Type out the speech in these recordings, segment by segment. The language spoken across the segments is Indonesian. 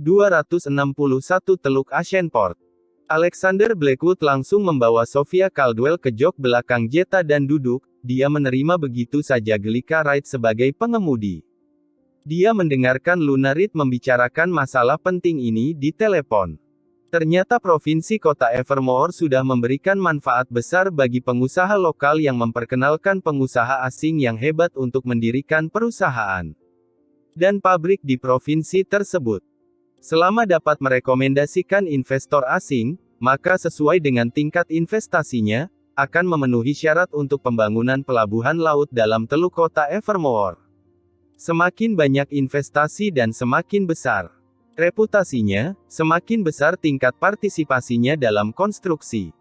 261 Teluk Ashenport. Alexander Blackwood langsung membawa Sophia Caldwell ke jok belakang Jetta dan duduk. Dia menerima begitu saja Gelika Wright sebagai pengemudi. Dia mendengarkan Luna Reed membicarakan masalah penting ini di telepon. Ternyata Provinsi Kota Evermore sudah memberikan manfaat besar bagi pengusaha lokal yang memperkenalkan pengusaha asing yang hebat untuk mendirikan perusahaan dan pabrik di provinsi tersebut. Selama dapat merekomendasikan investor asing, maka sesuai dengan tingkat investasinya, akan memenuhi syarat untuk pembangunan pelabuhan laut dalam Teluk Kota Evermore. Semakin banyak investasi dan semakin besar reputasinya, semakin besar tingkat partisipasinya dalam konstruksi.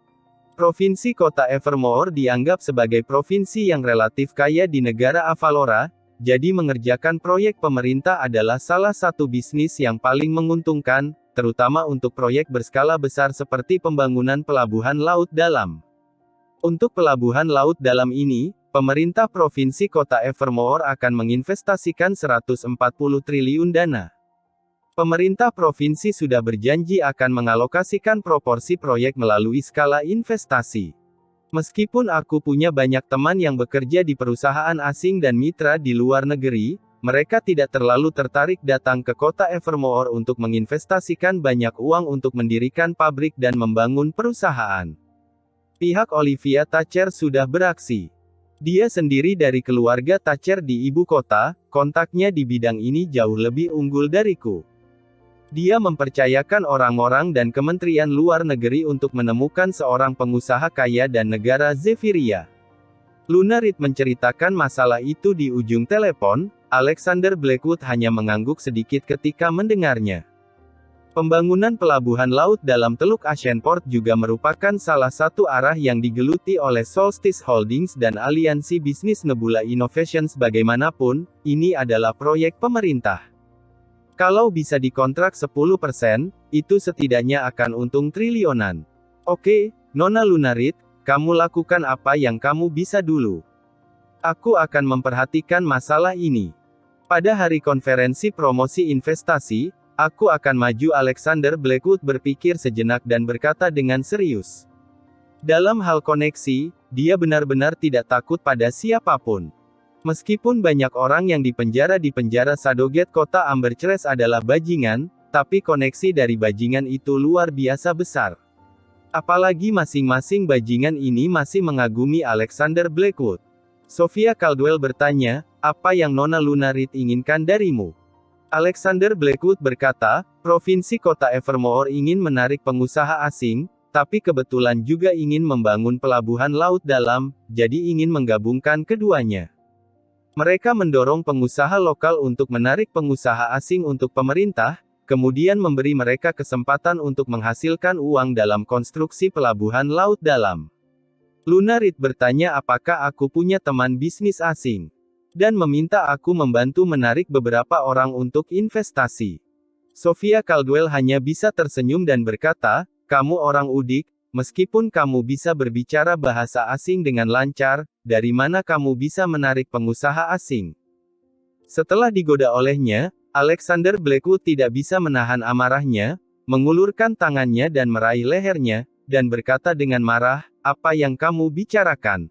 Provinsi Kota Evermore dianggap sebagai provinsi yang relatif kaya di negara Avalora, jadi mengerjakan proyek pemerintah adalah salah satu bisnis yang paling menguntungkan, terutama untuk proyek berskala besar seperti pembangunan pelabuhan laut dalam. Untuk pelabuhan laut dalam ini, pemerintah Provinsi Kota Evermore akan menginvestasikan 140 triliun dana. Pemerintah provinsi sudah berjanji akan mengalokasikan proporsi proyek melalui skala investasi. Meskipun aku punya banyak teman yang bekerja di perusahaan asing dan mitra di luar negeri, mereka tidak terlalu tertarik datang ke kota Evermore untuk menginvestasikan banyak uang untuk mendirikan pabrik dan membangun perusahaan. Pihak Olivia Thatcher sudah beraksi. Dia sendiri dari keluarga Thatcher di ibu kota, kontaknya di bidang ini jauh lebih unggul dariku. Dia mempercayakan orang-orang dan kementerian luar negeri untuk menemukan seorang pengusaha kaya dan negara Zephyria. Luna Reed menceritakan masalah itu di ujung telepon. Alexander Blackwood hanya mengangguk sedikit ketika mendengarnya. Pembangunan pelabuhan laut dalam Teluk Ashenport juga merupakan salah satu arah yang digeluti oleh Solstice Holdings dan Aliansi Bisnis Nebula Innovations. Bagaimanapun, ini adalah proyek pemerintah. Kalau bisa dikontrak 10%, itu setidaknya akan untung triliunan. Oke, Nona Luna Reed, kamu lakukan apa yang kamu bisa dulu. Aku akan memperhatikan masalah ini. Pada hari konferensi promosi investasi, aku akan maju. Alexander Blackwood berpikir sejenak dan berkata dengan serius. Dalam hal koneksi, dia benar-benar tidak takut pada siapapun. Meskipun banyak orang yang dipenjara di penjara Shadowgate Kota Ambercrest adalah bajingan, tapi koneksi dari bajingan itu luar biasa besar. Apalagi masing-masing bajingan ini masih mengagumi Alexander Blackwood. Sophia Caldwell bertanya, apa yang Nona Luna Reed inginkan darimu? Alexander Blackwood berkata, Provinsi Kota Evermore ingin menarik pengusaha asing, tapi kebetulan juga ingin membangun pelabuhan laut dalam, jadi ingin menggabungkan keduanya. Mereka mendorong pengusaha lokal untuk menarik pengusaha asing untuk pemerintah, kemudian memberi mereka kesempatan untuk menghasilkan uang dalam konstruksi pelabuhan laut dalam. Luna Reed bertanya apakah aku punya teman bisnis asing, dan meminta aku membantu menarik beberapa orang untuk investasi. Sophia Caldwell hanya bisa tersenyum dan berkata, kamu orang udik, meskipun kamu bisa berbicara bahasa asing dengan lancar, dari mana kamu bisa menarik pengusaha asing? Setelah digoda olehnya, Alexander Blackwood tidak bisa menahan amarahnya, mengulurkan tangannya dan meraih lehernya, dan berkata dengan marah, apa yang kamu bicarakan?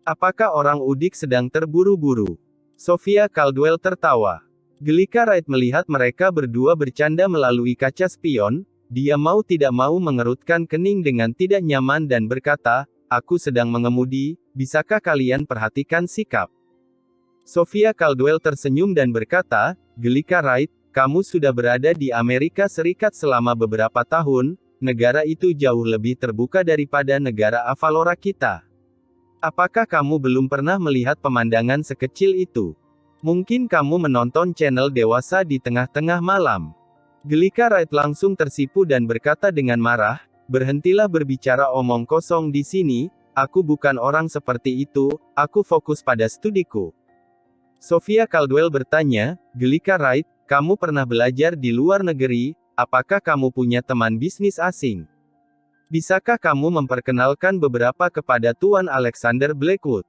Apakah orang udik sedang terburu-buru? Sophia Caldwell tertawa. Gelika Wright melihat mereka berdua bercanda melalui kaca spion. Dia mau tidak mau mengerutkan kening dengan tidak nyaman dan berkata, aku sedang mengemudi, bisakah kalian perhatikan sikap? Sophia Caldwell tersenyum dan berkata, Gelika Wright, kamu sudah berada di Amerika Serikat selama beberapa tahun, negara itu jauh lebih terbuka daripada negara Avalora kita. Apakah kamu belum pernah melihat pemandangan sekecil itu? Mungkin kamu menonton channel dewasa di tengah-tengah malam. Gelika Wright langsung tersipu dan berkata dengan marah, berhentilah berbicara omong kosong di sini, aku bukan orang seperti itu, aku fokus pada studiku. Sophia Caldwell bertanya, Gelika Wright, kamu pernah belajar di luar negeri, apakah kamu punya teman bisnis asing? Bisakah kamu memperkenalkan beberapa kepada Tuan Alexander Blackwood?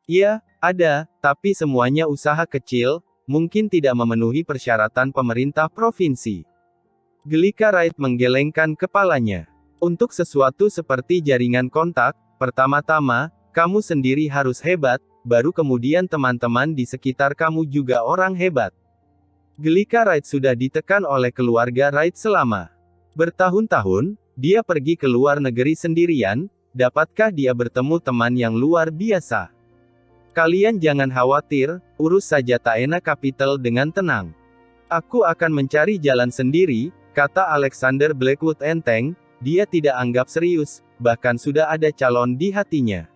Ya, ada, tapi semuanya usaha kecil, mungkin tidak memenuhi persyaratan pemerintah provinsi. Gelika Wright menggelengkan kepalanya. Untuk sesuatu seperti jaringan kontak, pertama-tama, kamu sendiri harus hebat, baru kemudian teman-teman di sekitar kamu juga orang hebat. Gelika Wright sudah ditekan oleh keluarga Wright selama bertahun-tahun. Dia pergi ke luar negeri sendirian. Dapatkah dia bertemu teman yang luar biasa? Kalian jangan khawatir, urus saja Taena Capital dengan tenang. Aku akan mencari jalan sendiri, kata Alexander Blackwood enteng. Dia tidak anggap serius, bahkan sudah ada calon di hatinya.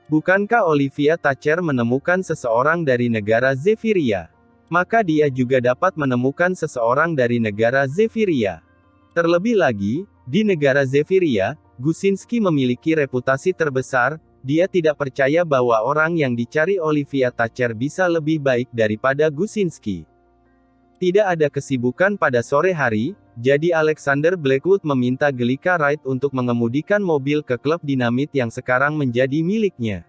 Bukankah Olivia Thatcher menemukan seseorang dari negara Zephyria? Maka dia juga dapat menemukan seseorang dari negara Zephyria. Terlebih lagi, di negara Zephyria, Gusinski memiliki reputasi terbesar. Dia tidak percaya bahwa orang yang dicari Olivia Thatcher bisa lebih baik daripada Gusinski. Tidak ada kesibukan pada sore hari, jadi Alexander Blackwood meminta Gelika Wright untuk mengemudikan mobil ke klub dinamit yang sekarang menjadi miliknya.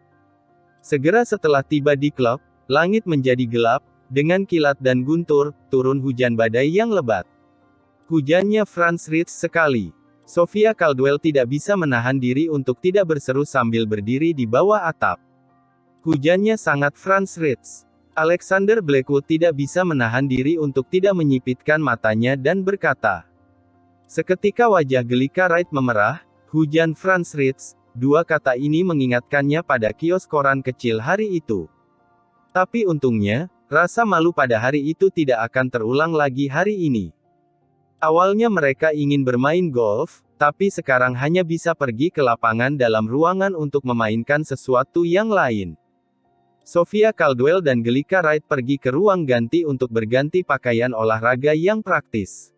Segera setelah tiba di klub, langit menjadi gelap, dengan kilat dan guntur, turun hujan badai yang lebat. Hujannya Franz Ritz sekali. Sophia Caldwell tidak bisa menahan diri untuk tidak berseru sambil berdiri di bawah atap. Hujannya sangat Franz Ritz. Alexander Blackwood tidak bisa menahan diri untuk tidak menyipitkan matanya dan berkata. Seketika wajah Gelika Wright memerah, hujan Franz Ritz, dua kata ini mengingatkannya pada kios koran kecil hari itu. Tapi untungnya, rasa malu pada hari itu tidak akan terulang lagi hari ini. Awalnya mereka ingin bermain golf, tapi sekarang hanya bisa pergi ke lapangan dalam ruangan untuk memainkan sesuatu yang lain. Sophia Caldwell dan Gelika Wright pergi ke ruang ganti untuk berganti pakaian olahraga yang praktis.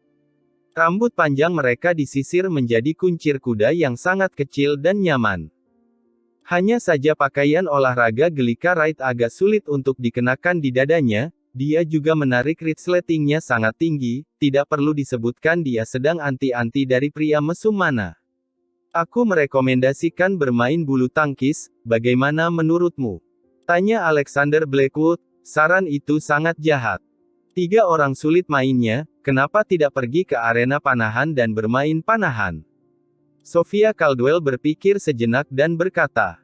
Rambut panjang mereka disisir menjadi kuncir kuda yang sangat kecil dan nyaman. Hanya saja pakaian olahraga Gelika Wright agak sulit untuk dikenakan di dadanya. Dia juga menarik resletingnya sangat tinggi, tidak perlu disebutkan dia sedang anti-anti dari pria mesum mana. Aku merekomendasikan bermain bulu tangkis, bagaimana menurutmu? Tanya Alexander Blackwood, saran itu sangat jahat. 3 orang sulit mainnya, kenapa tidak pergi ke arena panahan dan bermain panahan? Sophia Caldwell berpikir sejenak dan berkata.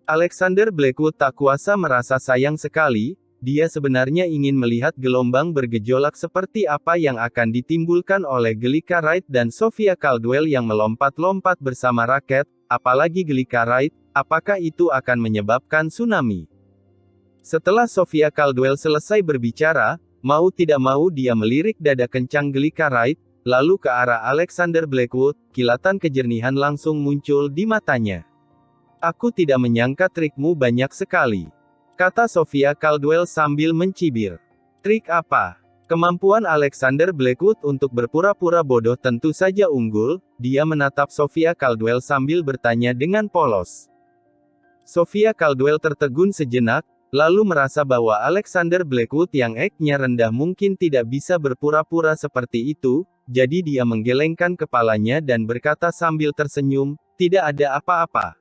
Alexander Blackwood tak kuasa merasa sayang sekali. Dia sebenarnya ingin melihat gelombang bergejolak seperti apa yang akan ditimbulkan oleh Gelika Wright dan Sophia Caldwell yang melompat-lompat bersama raket, apalagi Gelika Wright, apakah itu akan menyebabkan tsunami? Setelah Sophia Caldwell selesai berbicara, mau tidak mau dia melirik dada kencang Gelika Wright, lalu ke arah Alexander Blackwood, kilatan kejernihan langsung muncul di matanya. Aku tidak menyangka trikmu banyak sekali. Kata Sophia Caldwell sambil mencibir. Trik apa? Kemampuan Alexander Blackwood untuk berpura-pura bodoh tentu saja unggul, dia menatap Sophia Caldwell sambil bertanya dengan polos. Sophia Caldwell tertegun sejenak, lalu merasa bahwa Alexander Blackwood yang IQ-nya rendah mungkin tidak bisa berpura-pura seperti itu, jadi dia menggelengkan kepalanya dan berkata sambil tersenyum, tidak ada apa-apa.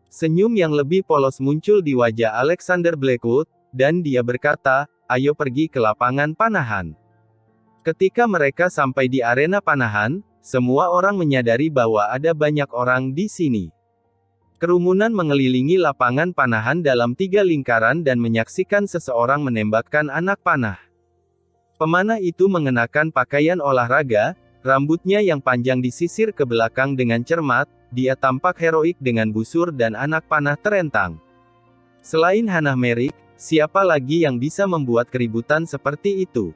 Senyum yang lebih polos muncul di wajah Alexander Blackwood, dan dia berkata, ayo pergi ke lapangan panahan. Ketika mereka sampai di arena panahan, semua orang menyadari bahwa ada banyak orang di sini. Kerumunan mengelilingi lapangan panahan dalam 3 lingkaran dan menyaksikan seseorang menembakkan anak panah. Pemanah itu mengenakan pakaian olahraga, rambutnya yang panjang disisir ke belakang dengan cermat, dia tampak heroik dengan busur dan anak panah terentang. Selain Hannah Merrick, siapa lagi yang bisa membuat keributan seperti itu?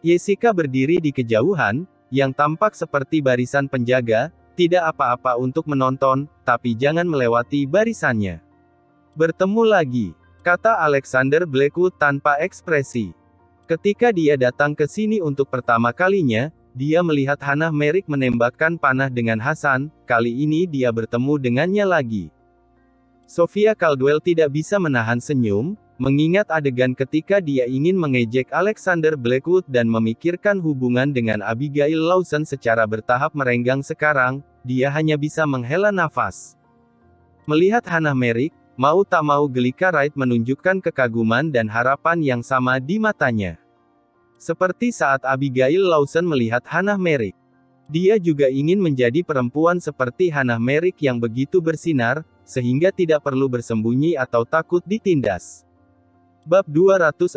Jessica berdiri di kejauhan, yang tampak seperti barisan penjaga, tidak apa-apa untuk menonton, tapi jangan melewati barisannya. Bertemu lagi, kata Alexander Blackwood tanpa ekspresi. Ketika dia datang ke sini untuk pertama kalinya, dia melihat Hannah Merrick menembakkan panah dengan Hasan, kali ini dia bertemu dengannya lagi. Sophia Caldwell tidak bisa menahan senyum, mengingat adegan ketika dia ingin mengejek Alexander Blackwood dan memikirkan hubungan dengan Abigail Lawson secara bertahap merenggang sekarang, dia hanya bisa menghela nafas. Melihat Hannah Merrick, mau tak mau Gelika Wright menunjukkan kekaguman dan harapan yang sama di matanya. Seperti saat Abigail Lawson melihat Hannah Merrick. Dia juga ingin menjadi perempuan seperti Hannah Merrick yang begitu bersinar, sehingga tidak perlu bersembunyi atau takut ditindas. Bab 262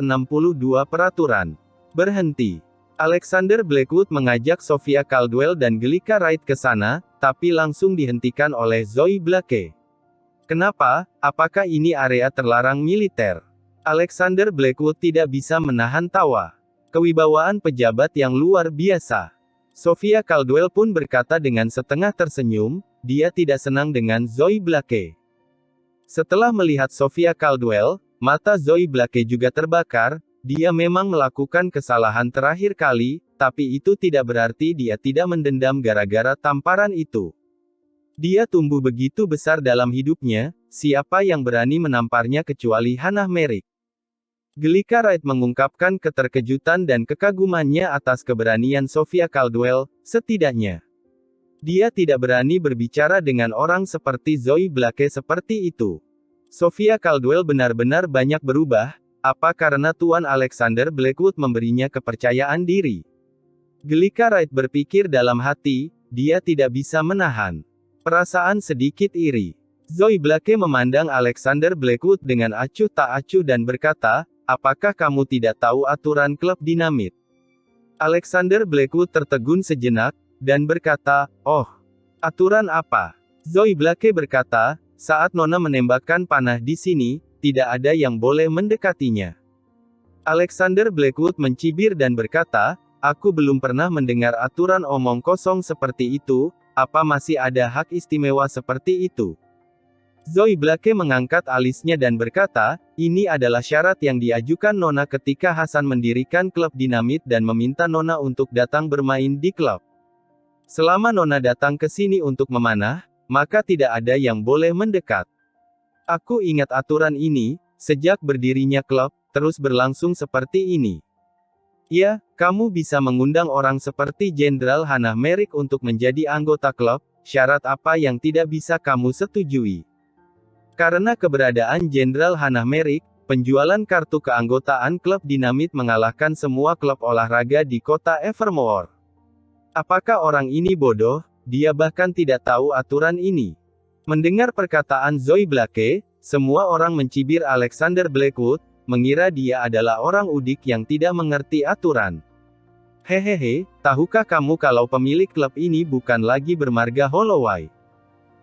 Peraturan. Berhenti. Alexander Blackwood mengajak Sophia Caldwell dan Glika Wright ke sana, tapi langsung dihentikan oleh Zoe Blake. Kenapa? Apakah ini area terlarang militer? Alexander Blackwood tidak bisa menahan tawa. Kewibawaan pejabat yang luar biasa. Sophia Caldwell pun berkata dengan setengah tersenyum, dia tidak senang dengan Zoe Blake. Setelah melihat Sophia Caldwell, mata Zoe Blake juga terbakar. Dia memang melakukan kesalahan terakhir kali, tapi itu tidak berarti dia tidak mendendam gara-gara tamparan itu. Dia tumbuh begitu besar dalam hidupnya, siapa yang berani menamparnya kecuali Hannah Merrick. Glika Wright mengungkapkan keterkejutan dan kekagumannya atas keberanian Sophia Caldwell, setidaknya. Dia tidak berani berbicara dengan orang seperti Zoe Blake seperti itu. Sophia Caldwell benar-benar banyak berubah, apa karena Tuan Alexander Blackwood memberinya kepercayaan diri? Glika Wright berpikir dalam hati, dia tidak bisa menahan perasaan sedikit iri. Zoe Blake memandang Alexander Blackwood dengan acuh tak acuh dan berkata, apakah kamu tidak tahu aturan klub dinamit? Alexander Blackwood tertegun sejenak, dan berkata, oh, aturan apa? Zoe Blake berkata, saat Nona menembakkan panah di sini, tidak ada yang boleh mendekatinya. Alexander Blackwood mencibir dan berkata, aku belum pernah mendengar aturan omong kosong seperti itu, apa masih ada hak istimewa seperti itu? Zoe Blake mengangkat alisnya dan berkata, ini adalah syarat yang diajukan Nona ketika Hasan mendirikan klub dinamit dan meminta Nona untuk datang bermain di klub. Selama Nona datang ke sini untuk memanah, maka tidak ada yang boleh mendekat. Aku ingat aturan ini, sejak berdirinya klub, terus berlangsung seperti ini. Ya, kamu bisa mengundang orang seperti Jenderal Hannah Merrick untuk menjadi anggota klub, syarat apa yang tidak bisa kamu setujui? Karena keberadaan Jenderal Hannah Merrick, penjualan kartu keanggotaan klub dinamit mengalahkan semua klub olahraga di kota Evermore. Apakah orang ini bodoh? Dia bahkan tidak tahu aturan ini. Mendengar perkataan Zoe Blake, semua orang mencibir Alexander Blackwood, mengira dia adalah orang udik yang tidak mengerti aturan. Hehehe, tahukah kamu kalau pemilik klub ini bukan lagi bermarga Holloway?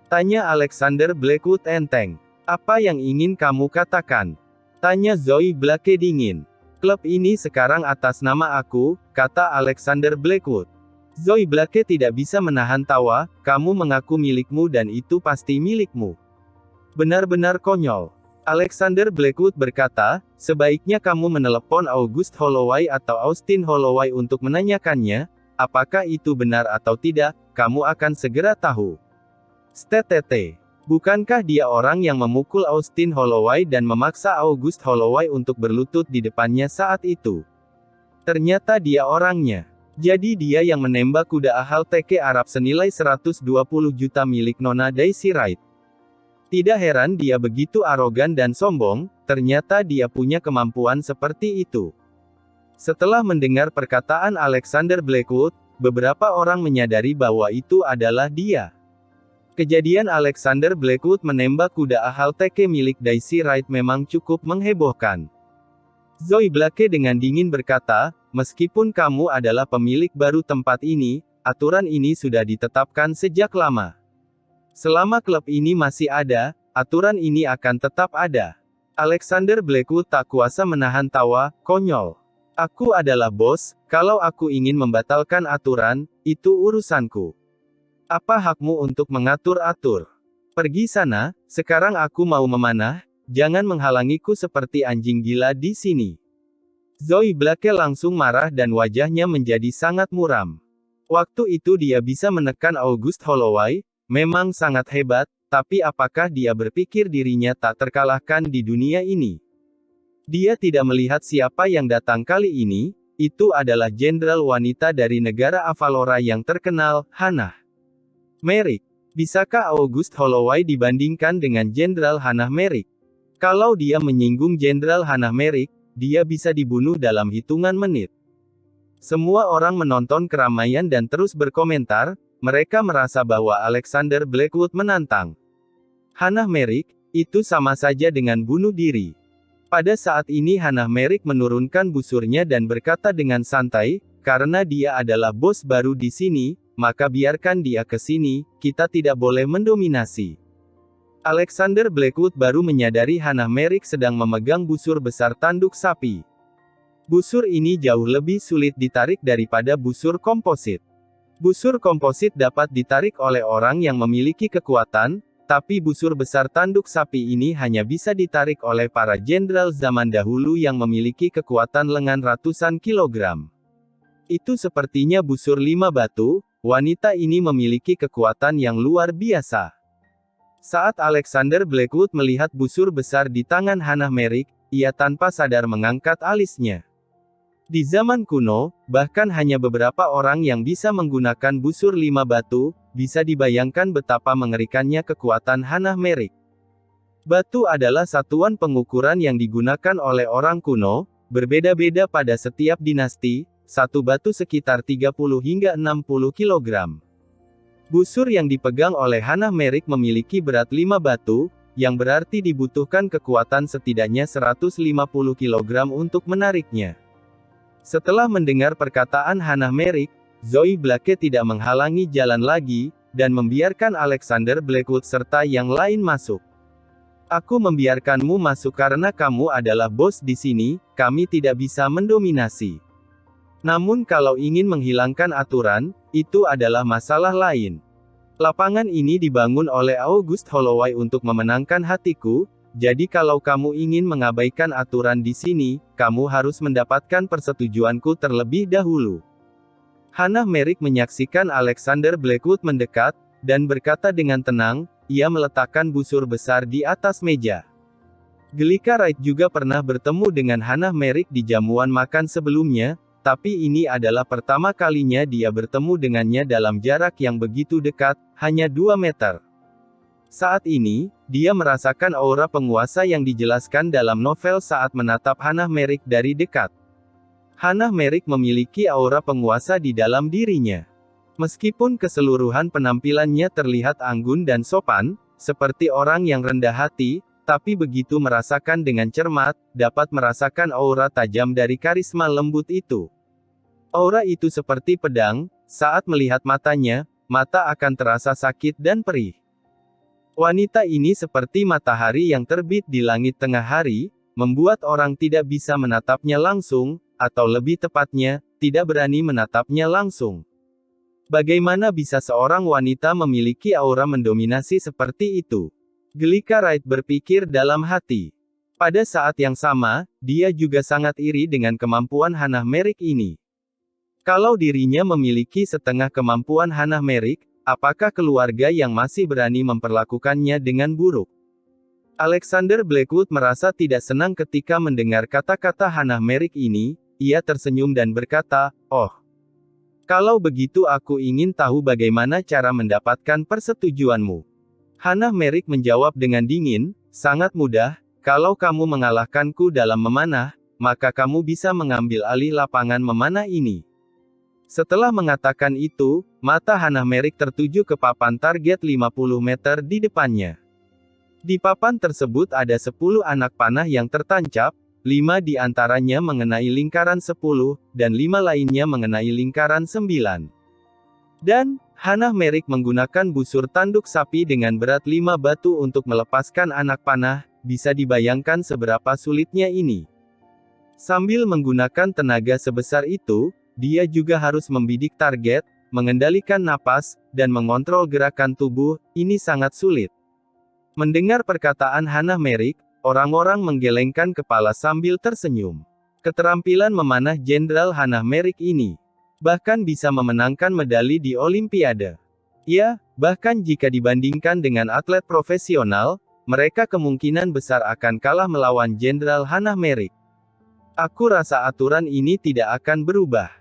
Tanya Alexander Blackwood enteng. Apa yang ingin kamu katakan? Tanya Zoe Blake dingin. Klub ini sekarang atas nama aku, kata Alexander Blackwood. Zoe Blake tidak bisa menahan tawa, kamu mengaku milikmu dan itu pasti milikmu. Benar-benar konyol. Alexander Blackwood berkata, sebaiknya kamu menelepon August Holloway atau Austin Holloway untuk menanyakannya, apakah itu benar atau tidak, kamu akan segera tahu. Stt. Bukankah dia orang yang memukul Austin Holloway dan memaksa August Holloway untuk berlutut di depannya saat itu? Ternyata dia orangnya. Jadi dia yang menembak kuda ahal TK Arab senilai 120 juta milik Nona Daisy Wright. Tidak heran dia begitu arogan dan sombong, ternyata dia punya kemampuan seperti itu. Setelah mendengar perkataan Alexander Blackwood, beberapa orang menyadari bahwa itu adalah dia. Kejadian Alexander Blackwood menembak kuda ahal TK milik Daisy Wright memang cukup menghebohkan. Zoe Blake dengan dingin berkata, meskipun kamu adalah pemilik baru tempat ini, aturan ini sudah ditetapkan sejak lama. Selama klub ini masih ada, aturan ini akan tetap ada. Alexander Blackwood tak kuasa menahan tawa, konyol. Aku adalah bos, kalau aku ingin membatalkan aturan, itu urusanku. Apa hakmu untuk mengatur-atur? Pergi sana, sekarang aku mau memanah, jangan menghalangiku seperti anjing gila di sini. Zoe Blake langsung marah dan wajahnya menjadi sangat muram. Waktu itu dia bisa menekan August Holloway, memang sangat hebat, tapi apakah dia berpikir dirinya tak terkalahkan di dunia ini? Dia tidak melihat siapa yang datang kali ini, itu adalah jenderal wanita dari negara Avalora yang terkenal, Hannah Merrick. Bisakah August Holloway dibandingkan dengan Jenderal Hannah Merrick? Kalau dia menyinggung Jenderal Hannah Merrick, dia bisa dibunuh dalam hitungan menit. Semua orang menonton keramaian dan terus berkomentar, mereka merasa bahwa Alexander Blackwood menantang Hannah Merrick, itu sama saja dengan bunuh diri. Pada saat ini Hannah Merrick menurunkan busurnya dan berkata dengan santai, karena dia adalah bos baru di sini, maka biarkan dia ke sini, kita tidak boleh mendominasi. Alexander Blackwood baru menyadari Hannah Merrick sedang memegang busur besar tanduk sapi. Busur ini jauh lebih sulit ditarik daripada busur komposit. Busur komposit dapat ditarik oleh orang yang memiliki kekuatan, tapi busur besar tanduk sapi ini hanya bisa ditarik oleh para jenderal zaman dahulu yang memiliki kekuatan lengan ratusan kilogram. Itu sepertinya busur 5 batu, wanita ini memiliki kekuatan yang luar biasa. Saat Alexander Blackwood melihat busur besar di tangan Hannah Merrick, ia tanpa sadar mengangkat alisnya. Di zaman kuno, bahkan hanya beberapa orang yang bisa menggunakan busur 5 batu, bisa dibayangkan betapa mengerikannya kekuatan Hannah Merrick. Batu adalah satuan pengukuran yang digunakan oleh orang kuno, berbeda-beda pada setiap dinasti, satu batu sekitar 30 hingga 60 kg. Busur yang dipegang oleh Hannah Merrick memiliki berat 5 batu, yang berarti dibutuhkan kekuatan setidaknya 150 kg untuk menariknya. Setelah mendengar perkataan Hannah Merrick, Zoe Blake tidak menghalangi jalan lagi, dan membiarkan Alexander Blackwood serta yang lain masuk. Aku membiarkanmu masuk karena kamu adalah bos di sini, kami tidak bisa mendominasi. Namun kalau ingin menghilangkan aturan, itu adalah masalah lain. Lapangan ini dibangun oleh August Holloway untuk memenangkan hatiku, jadi kalau kamu ingin mengabaikan aturan di sini, kamu harus mendapatkan persetujuanku terlebih dahulu. Hannah Merrick menyaksikan Alexander Blackwood mendekat, dan berkata dengan tenang, ia meletakkan busur besar di atas meja. Gelika Wright juga pernah bertemu dengan Hannah Merrick di jamuan makan sebelumnya, tapi ini adalah pertama kalinya dia bertemu dengannya dalam jarak yang begitu dekat, hanya 2 meter. Saat ini, dia merasakan aura penguasa yang dijelaskan dalam novel saat menatap Hannah Merrick dari dekat. Hannah Merrick memiliki aura penguasa di dalam dirinya. Meskipun keseluruhan penampilannya terlihat anggun dan sopan, seperti orang yang rendah hati, tapi begitu merasakan dengan cermat, dapat merasakan aura tajam dari karisma lembut itu. Aura itu seperti pedang, saat melihat matanya, mata akan terasa sakit dan perih. Wanita ini seperti matahari yang terbit di langit tengah hari, membuat orang tidak bisa menatapnya langsung, atau lebih tepatnya, tidak berani menatapnya langsung. Bagaimana bisa seorang wanita memiliki aura mendominasi seperti itu? Gelika Wright berpikir dalam hati. Pada saat yang sama, dia juga sangat iri dengan kemampuan Hannah Merrick ini. Kalau dirinya memiliki setengah kemampuan Hannah Merrick, apakah keluarga yang masih berani memperlakukannya dengan buruk? Alexander Blackwood merasa tidak senang ketika mendengar kata-kata Hannah Merrick ini, ia tersenyum dan berkata, "Oh, kalau begitu aku ingin tahu bagaimana cara mendapatkan persetujuanmu." Hannah Merrick menjawab dengan dingin, "Sangat mudah, kalau kamu mengalahkanku dalam memanah, maka kamu bisa mengambil alih lapangan memanah ini." Setelah mengatakan itu, mata Hannah Merrick tertuju ke papan target 50 meter di depannya. Di papan tersebut ada 10 anak panah yang tertancap, 5 di antaranya mengenai lingkaran 10, dan 5 lainnya mengenai lingkaran 9. Dan, Hannah Merrick menggunakan busur tanduk sapi dengan berat 5 batu untuk melepaskan anak panah, bisa dibayangkan seberapa sulitnya ini. Sambil menggunakan tenaga sebesar itu, dia juga harus membidik target, mengendalikan napas, dan mengontrol gerakan tubuh, ini sangat sulit. Mendengar perkataan Hannah Merrick, orang-orang menggelengkan kepala sambil tersenyum. Keterampilan memanah Jenderal Hannah Merrick ini, bahkan bisa memenangkan medali di Olimpiade. Ya, bahkan jika dibandingkan dengan atlet profesional, mereka kemungkinan besar akan kalah melawan Jenderal Hannah Merrick. Aku rasa aturan ini tidak akan berubah.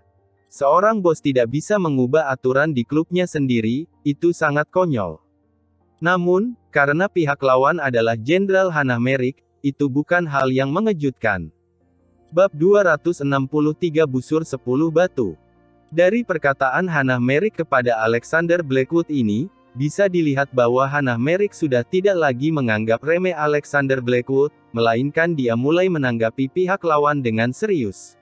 Seorang bos tidak bisa mengubah aturan di klubnya sendiri, itu sangat konyol. Namun, karena pihak lawan adalah Jenderal Hannah Merrick, itu bukan hal yang mengejutkan. Bab 263 Busur 10 Batu. Dari perkataan Hannah Merrick kepada Alexander Blackwood ini, bisa dilihat bahwa Hannah Merrick sudah tidak lagi menganggap remeh Alexander Blackwood, melainkan dia mulai menanggapi pihak lawan dengan serius.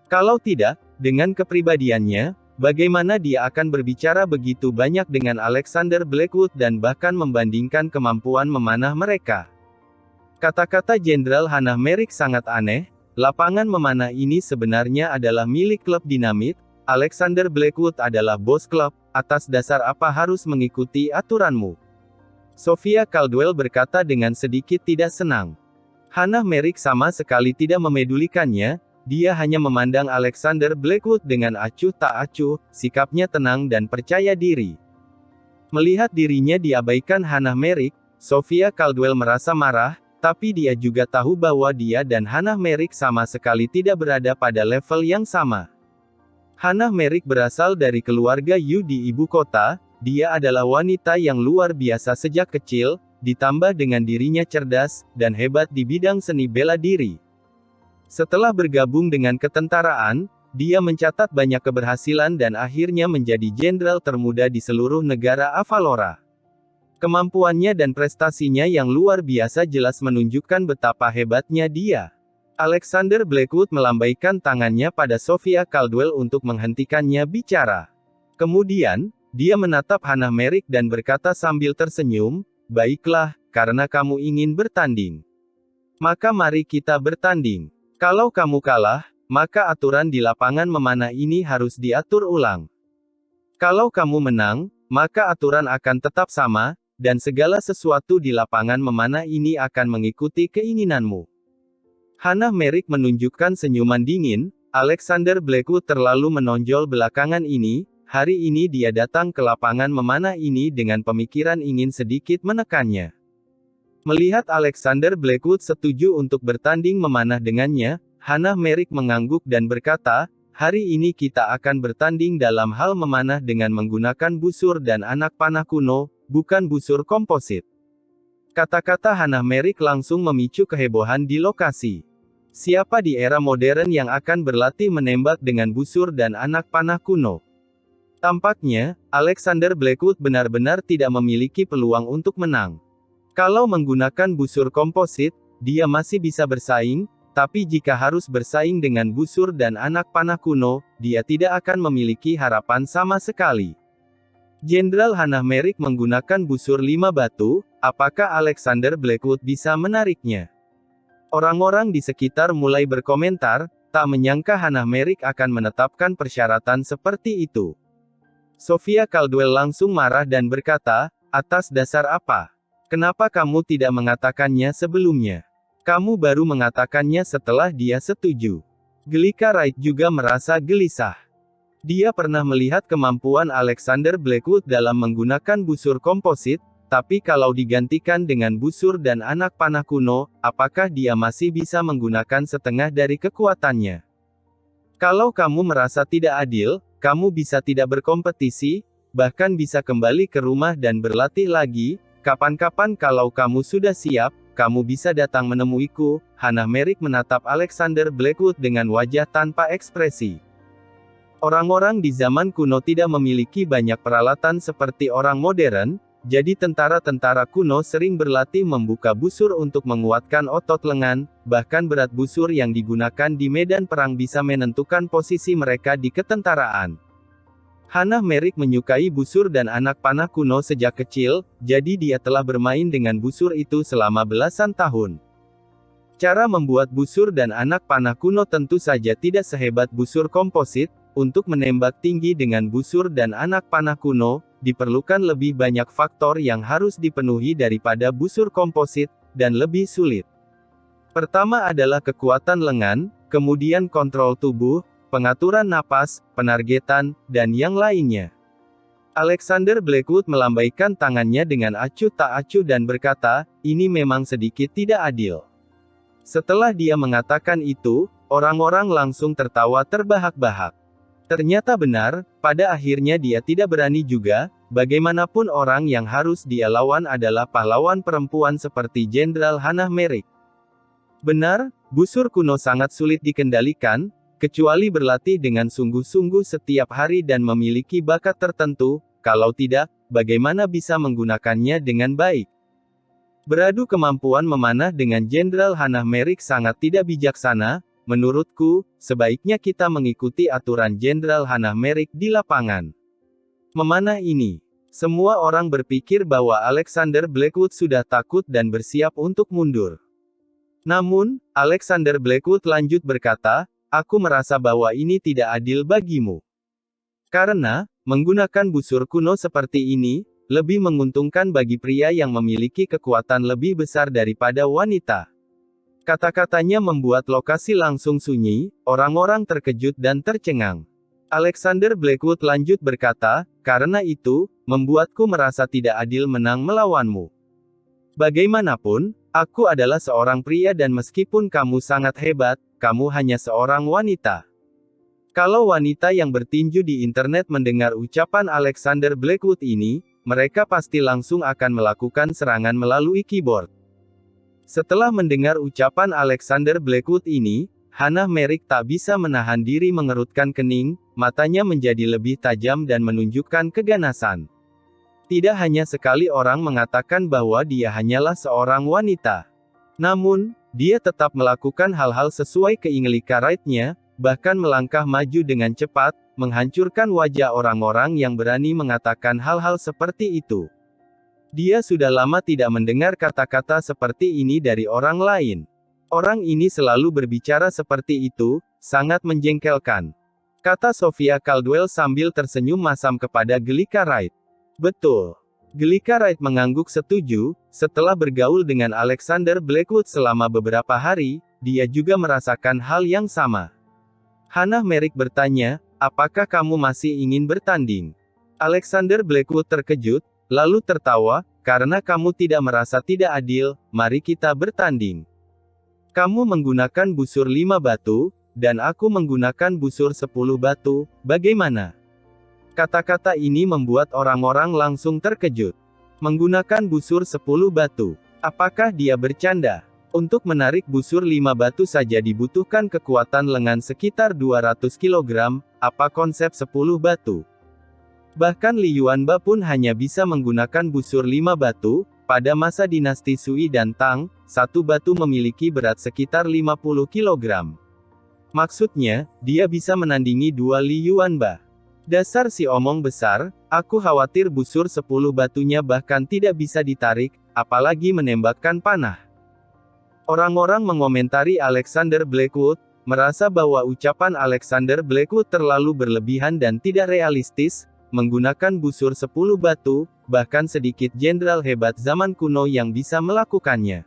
Kalau tidak, dengan kepribadiannya, bagaimana dia akan berbicara begitu banyak dengan Alexander Blackwood dan bahkan membandingkan kemampuan memanah mereka? Kata-kata Jenderal Hannah Merrick sangat aneh. Lapangan memanah ini sebenarnya adalah milik klub dinamit. Alexander Blackwood adalah bos klub. Atas dasar apa harus mengikuti aturanmu? Sophia Caldwell berkata dengan sedikit tidak senang. Hannah Merrick sama sekali tidak memedulikannya. Dia hanya memandang Alexander Blackwood dengan acuh tak acuh, sikapnya tenang dan percaya diri. Melihat dirinya diabaikan Hannah Merrick, Sophia Caldwell merasa marah. Tapi dia juga tahu bahwa dia dan Hannah Merrick sama sekali tidak berada pada level yang sama. Hannah Merrick berasal dari keluarga Yu di ibu kota. Dia adalah wanita yang luar biasa sejak kecil, ditambah dengan dirinya cerdas dan hebat di bidang seni bela diri. Setelah bergabung dengan ketentaraan, dia mencatat banyak keberhasilan dan akhirnya menjadi jenderal termuda di seluruh negara Avalora. Kemampuannya dan prestasinya yang luar biasa jelas menunjukkan betapa hebatnya dia. Alexander Blackwood melambaikan tangannya pada Sophia Caldwell untuk menghentikannya bicara. Kemudian, dia menatap Hannah Merrick dan berkata sambil tersenyum, "Baiklah, karena kamu ingin bertanding. Maka mari kita bertanding. Kalau kamu kalah, maka aturan di lapangan memanah ini harus diatur ulang. Kalau kamu menang, maka aturan akan tetap sama, dan segala sesuatu di lapangan memanah ini akan mengikuti keinginanmu." Hannah Merrick menunjukkan senyuman dingin. Alexander Blackwood terlalu menonjol belakangan ini. Hari ini dia datang ke lapangan memanah ini dengan pemikiran ingin sedikit menekannya. Melihat Alexander Blackwood setuju untuk bertanding memanah dengannya, Hannah Merrick mengangguk dan berkata, "Hari ini kita akan bertanding dalam hal memanah dengan menggunakan busur dan anak panah kuno, bukan busur komposit." Kata-kata Hannah Merrick langsung memicu kehebohan di lokasi. Siapa di era modern yang akan berlatih menembak dengan busur dan anak panah kuno? Tampaknya, Alexander Blackwood benar-benar tidak memiliki peluang untuk menang. Kalau menggunakan busur komposit, dia masih bisa bersaing, tapi jika harus bersaing dengan busur dan anak panah kuno, dia tidak akan memiliki harapan sama sekali. Jenderal Hannah Merrick menggunakan busur 5 batu, apakah Alexander Blackwood bisa menariknya? Orang-orang di sekitar mulai berkomentar, tak menyangka Hannah Merrick akan menetapkan persyaratan seperti itu. Sophia Caldwell langsung marah dan berkata, "Atas dasar apa? Kenapa kamu tidak mengatakannya sebelumnya? Kamu baru mengatakannya setelah dia setuju." Gelika Wright juga merasa gelisah. Dia pernah melihat kemampuan Alexander Blackwood dalam menggunakan busur komposit, tapi kalau digantikan dengan busur dan anak panah kuno, apakah dia masih bisa menggunakan setengah dari kekuatannya? Kalau kamu merasa tidak adil, kamu bisa tidak berkompetisi, bahkan bisa kembali ke rumah dan berlatih lagi. Kapan-kapan kalau kamu sudah siap, kamu bisa datang menemuiku. Hannah Merrick menatap Alexander Blackwood dengan wajah tanpa ekspresi. Orang-orang di zaman kuno tidak memiliki banyak peralatan seperti orang modern, jadi tentara-tentara kuno sering berlatih membuka busur untuk menguatkan otot lengan, bahkan berat busur yang digunakan di medan perang bisa menentukan posisi mereka di ketentaraan. Hannah Merrick menyukai busur dan anak panah kuno sejak kecil, jadi dia telah bermain dengan busur itu selama belasan tahun. Cara membuat busur dan anak panah kuno tentu saja tidak sehebat busur komposit. Untuk menembak tinggi dengan busur dan anak panah kuno, diperlukan lebih banyak faktor yang harus dipenuhi daripada busur komposit, dan lebih sulit. Pertama adalah kekuatan lengan, kemudian kontrol tubuh, pengaturan napas, penargetan, dan yang lainnya. Alexander Blackwood melambaikan tangannya dengan acuh tak acuh dan berkata, "Ini memang sedikit tidak adil." Setelah dia mengatakan itu, orang-orang langsung tertawa terbahak-bahak. Ternyata benar, pada akhirnya dia tidak berani juga. Bagaimanapun orang yang harus dia lawan adalah pahlawan perempuan seperti Jenderal Hannah Merrick. Benar, Busur kuno sangat sulit dikendalikan, kecuali berlatih dengan sungguh-sungguh setiap hari dan memiliki bakat tertentu, kalau tidak, bagaimana bisa menggunakannya dengan baik? Beradu kemampuan memanah dengan Jenderal Hannah Merrick sangat tidak bijaksana. Menurutku, sebaiknya kita mengikuti aturan Jenderal Hannah Merrick di lapangan. Memanah ini. Semua orang berpikir bahwa Alexander Blackwood sudah takut dan bersiap untuk mundur. Namun, Alexander Blackwood lanjut berkata, "Aku merasa bahwa ini tidak adil bagimu. Karena, menggunakan busur kuno seperti ini, lebih menguntungkan bagi pria yang memiliki kekuatan lebih besar daripada wanita." Kata-katanya membuat lokasi langsung sunyi, orang-orang terkejut dan tercengang. Alexander Blackwood lanjut berkata, "Karena itu, membuatku merasa tidak adil menang melawanmu. Bagaimanapun, aku adalah seorang pria dan meskipun kamu sangat hebat, kamu hanya seorang wanita." Kalau wanita yang bertinju di internet mendengar ucapan Alexander Blackwood ini, mereka pasti langsung akan melakukan serangan melalui keyboard. Setelah mendengar ucapan Alexander Blackwood ini, Hannah Merrick tak bisa menahan diri mengerutkan kening, matanya menjadi lebih tajam dan menunjukkan keganasan. Tidak hanya sekali orang mengatakan bahwa dia hanyalah seorang wanita. Namun, dia tetap melakukan hal-hal sesuai keinginannya, bahkan melangkah maju dengan cepat, menghancurkan wajah orang-orang yang berani mengatakan hal-hal seperti itu. Dia sudah lama tidak mendengar kata-kata seperti ini dari orang lain. Orang ini selalu berbicara seperti itu, sangat menjengkelkan. Kata Sophia Caldwell sambil tersenyum masam kepada Gelika Wright. Betul. Gelika Wright mengangguk setuju, setelah bergaul dengan Alexander Blackwood selama beberapa hari, dia juga merasakan hal yang sama. Hannah Merrick bertanya, "Apakah kamu masih ingin bertanding?" Alexander Blackwood terkejut, lalu tertawa, "Karena kamu tidak merasa tidak adil, mari kita bertanding. Kamu menggunakan busur 5 batu, dan aku menggunakan busur 10 batu, bagaimana?" Kata-kata ini membuat orang-orang langsung terkejut. Menggunakan busur 10 batu. Apakah dia bercanda? Untuk menarik busur 5 batu saja dibutuhkan kekuatan lengan sekitar 200 kg, apa konsep 10 batu? Bahkan Li Yuanba pun hanya bisa menggunakan busur 5 batu, pada masa dinasti Sui dan Tang, satu batu memiliki berat sekitar 50 kg. Maksudnya, dia bisa menandingi 2 Li Yuanba. Dasar si omong besar, aku khawatir busur 10 batunya bahkan tidak bisa ditarik, apalagi menembakkan panah. Orang-orang mengomentari Alexander Blackwood, merasa bahwa ucapan Alexander Blackwood terlalu berlebihan dan tidak realistis. Menggunakan busur 10 batu, bahkan sedikit jenderal hebat zaman kuno yang bisa melakukannya.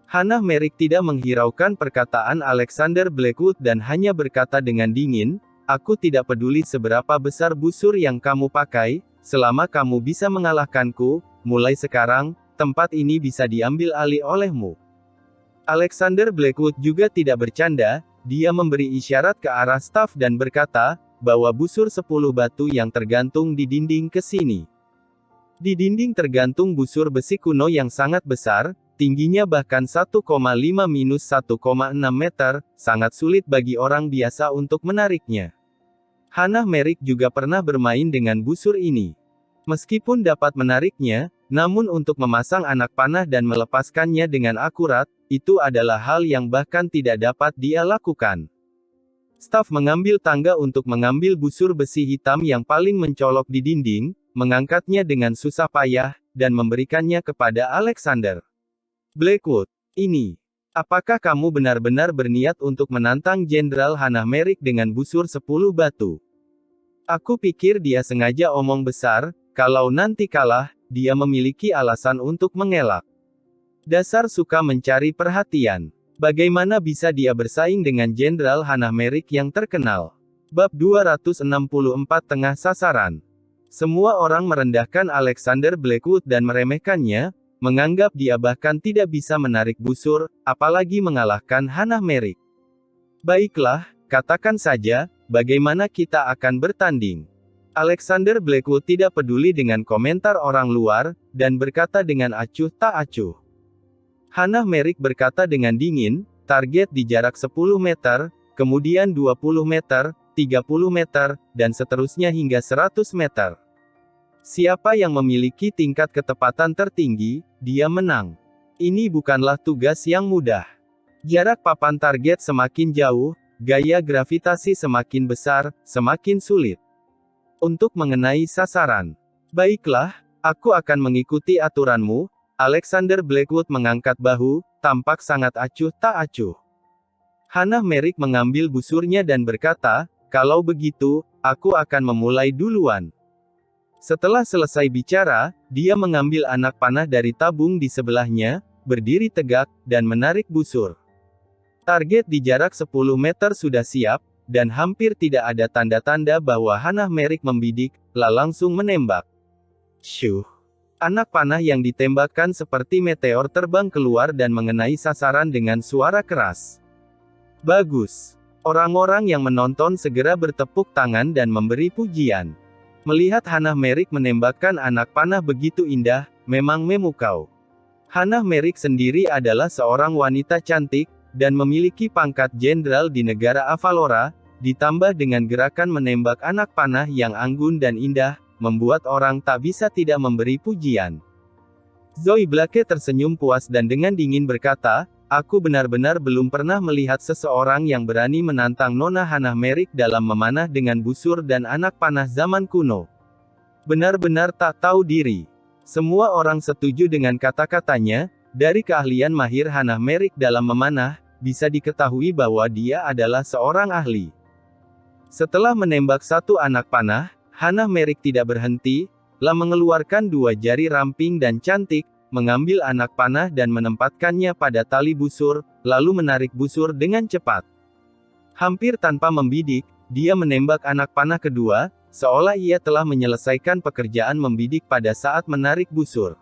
Hannah Merrick tidak menghiraukan perkataan Alexander Blackwood dan hanya berkata dengan dingin, "Aku tidak peduli seberapa besar busur yang kamu pakai, selama kamu bisa mengalahkanku, mulai sekarang, tempat ini bisa diambil alih olehmu." Alexander Blackwood juga tidak bercanda, dia memberi isyarat ke arah staf dan berkata, "Bawa busur 10 batu yang tergantung di dinding ke sini." Di dinding tergantung busur besi kuno yang sangat besar, tingginya bahkan 1,5–1,6 meter, sangat sulit bagi orang biasa untuk menariknya. Hannah Merrick juga pernah bermain dengan busur ini. Meskipun dapat menariknya, namun untuk memasang anak panah dan melepaskannya dengan akurat, itu adalah hal yang bahkan tidak dapat dia lakukan. Staf mengambil tangga untuk mengambil busur besi hitam yang paling mencolok di dinding, mengangkatnya dengan susah payah, dan memberikannya kepada Alexander Blackwood. "Ini. Apakah kamu benar-benar berniat untuk menantang Jenderal Hannah Merrick dengan busur 10 batu?" "Aku pikir dia sengaja omong besar, kalau nanti kalah, dia memiliki alasan untuk mengelak. Dasar suka mencari perhatian. Bagaimana bisa dia bersaing dengan Jenderal Hannah Merrick yang terkenal?" Bab 264 Tengah Sasaran. Semua orang merendahkan Alexander Blackwood dan meremehkannya, menganggap dia bahkan tidak bisa menarik busur, apalagi mengalahkan Hannah Merrick. "Baiklah, katakan saja, bagaimana kita akan bertanding?" Alexander Blackwood tidak peduli dengan komentar orang luar, dan berkata dengan acuh tak acuh. Hannah Merrick berkata dengan dingin, target di jarak 10 meter, kemudian 20 meter, 30 meter, dan seterusnya hingga 100 meter. Siapa yang memiliki tingkat ketepatan tertinggi, dia menang. Ini bukanlah tugas yang mudah. Jarak papan target semakin jauh, gaya gravitasi semakin besar, semakin sulit untuk mengenai sasaran. Baiklah, aku akan mengikuti aturanmu. Alexander Blackwood mengangkat bahu, tampak sangat acuh tak acuh. Hannah Merrick mengambil busurnya dan berkata, "Kalau begitu, aku akan memulai duluan." Setelah selesai bicara, dia mengambil anak panah dari tabung di sebelahnya, berdiri tegak, dan menarik busur. Target di jarak 10 meter sudah siap, dan hampir tidak ada tanda-tanda bahwa Hannah Merrick membidik, langsung menembak. Syuh! Anak panah yang ditembakkan seperti meteor terbang keluar dan mengenai sasaran dengan suara keras. Bagus! Orang-orang yang menonton segera bertepuk tangan dan memberi pujian. Melihat Hannah Merrick menembakkan anak panah begitu indah, memang memukau. Hannah Merrick sendiri adalah seorang wanita cantik, dan memiliki pangkat jenderal di negara Avalora, ditambah dengan gerakan menembak anak panah yang anggun dan indah, membuat orang tak bisa tidak memberi pujian. Zoe Blake tersenyum puas dan dengan dingin berkata, "Aku benar-benar belum pernah melihat seseorang yang berani menantang Nona Hannah Merrick dalam memanah dengan busur dan anak panah zaman kuno. Benar-benar tak tahu diri." Semua orang setuju dengan kata-katanya. Dari keahlian mahir Hannah Merrick dalam memanah, bisa diketahui bahwa dia adalah seorang ahli. Setelah menembak satu anak panah, Hannah Merrick tidak berhenti, mengeluarkan dua jari ramping dan cantik, mengambil anak panah dan menempatkannya pada tali busur, lalu menarik busur dengan cepat. Hampir tanpa membidik, dia menembak anak panah kedua, seolah ia telah menyelesaikan pekerjaan membidik pada saat menarik busur.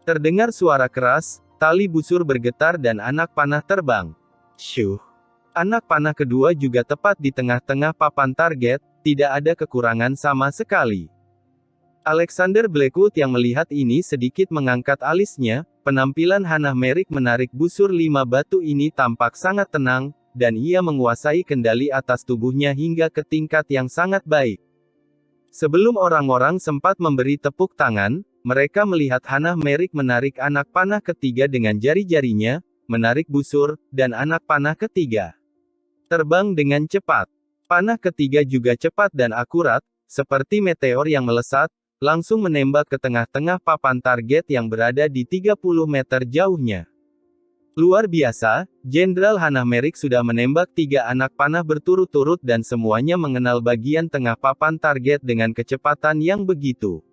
Terdengar suara keras, tali busur bergetar dan anak panah terbang. Syuh! Anak panah kedua juga tepat di tengah-tengah papan target, tidak ada kekurangan sama sekali. Alexander Blackwood yang melihat ini sedikit mengangkat alisnya. Penampilan Hannah Merrick menarik busur 5 batu ini tampak sangat tenang, dan ia menguasai kendali atas tubuhnya hingga ke tingkat yang sangat baik. Sebelum orang-orang sempat memberi tepuk tangan, mereka melihat Hannah Merrick menarik anak panah ketiga dengan jari-jarinya, menarik busur, dan anak panah ketiga terbang dengan cepat. Panah ketiga juga cepat dan akurat, seperti meteor yang melesat, langsung menembak ke tengah-tengah papan target yang berada di 30 meter jauhnya. Luar biasa, Jenderal Hannah Merrick sudah menembak 3 anak panah berturut-turut dan semuanya mengenal bagian tengah papan target dengan kecepatan yang begitu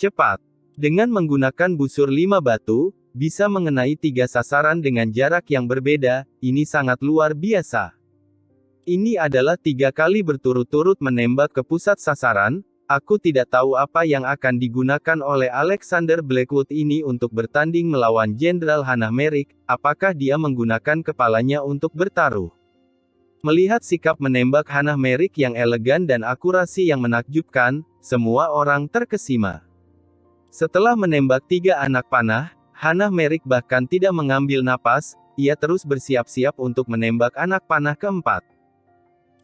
cepat. Dengan menggunakan busur 5 batu, bisa mengenai 3 sasaran dengan jarak yang berbeda, ini sangat luar biasa. Ini adalah 3 kali berturut-turut menembak ke pusat sasaran. Aku tidak tahu apa yang akan digunakan oleh Alexander Blackwood ini untuk bertanding melawan Jenderal Hannah Merrick. Apakah dia menggunakan kepalanya untuk bertaruh? Melihat sikap menembak Hannah Merrick yang elegan dan akurasi yang menakjubkan, semua orang terkesima. Setelah menembak 3 anak panah, Hannah Merrick bahkan tidak mengambil napas, ia terus bersiap-siap untuk menembak anak panah keempat.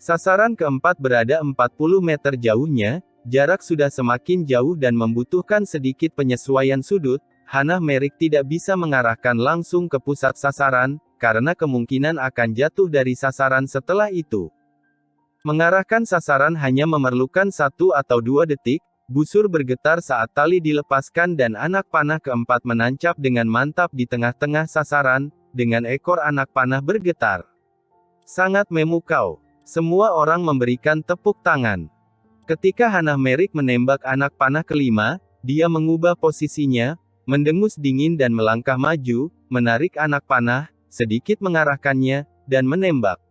Sasaran keempat berada 40 meter jauhnya, jarak sudah semakin jauh dan membutuhkan sedikit penyesuaian sudut. Hannah Merrick tidak bisa mengarahkan langsung ke pusat sasaran, karena kemungkinan akan jatuh dari sasaran setelah itu. Mengarahkan sasaran hanya memerlukan 1 atau 2 detik, busur bergetar saat tali dilepaskan dan anak panah keempat menancap dengan mantap di tengah-tengah sasaran, dengan ekor anak panah bergetar. Sangat memukau. Semua orang memberikan tepuk tangan. Ketika Hannah Merrick menembak anak panah kelima, dia mengubah posisinya, mendengus dingin dan melangkah maju, menarik anak panah, sedikit mengarahkannya, dan menembak.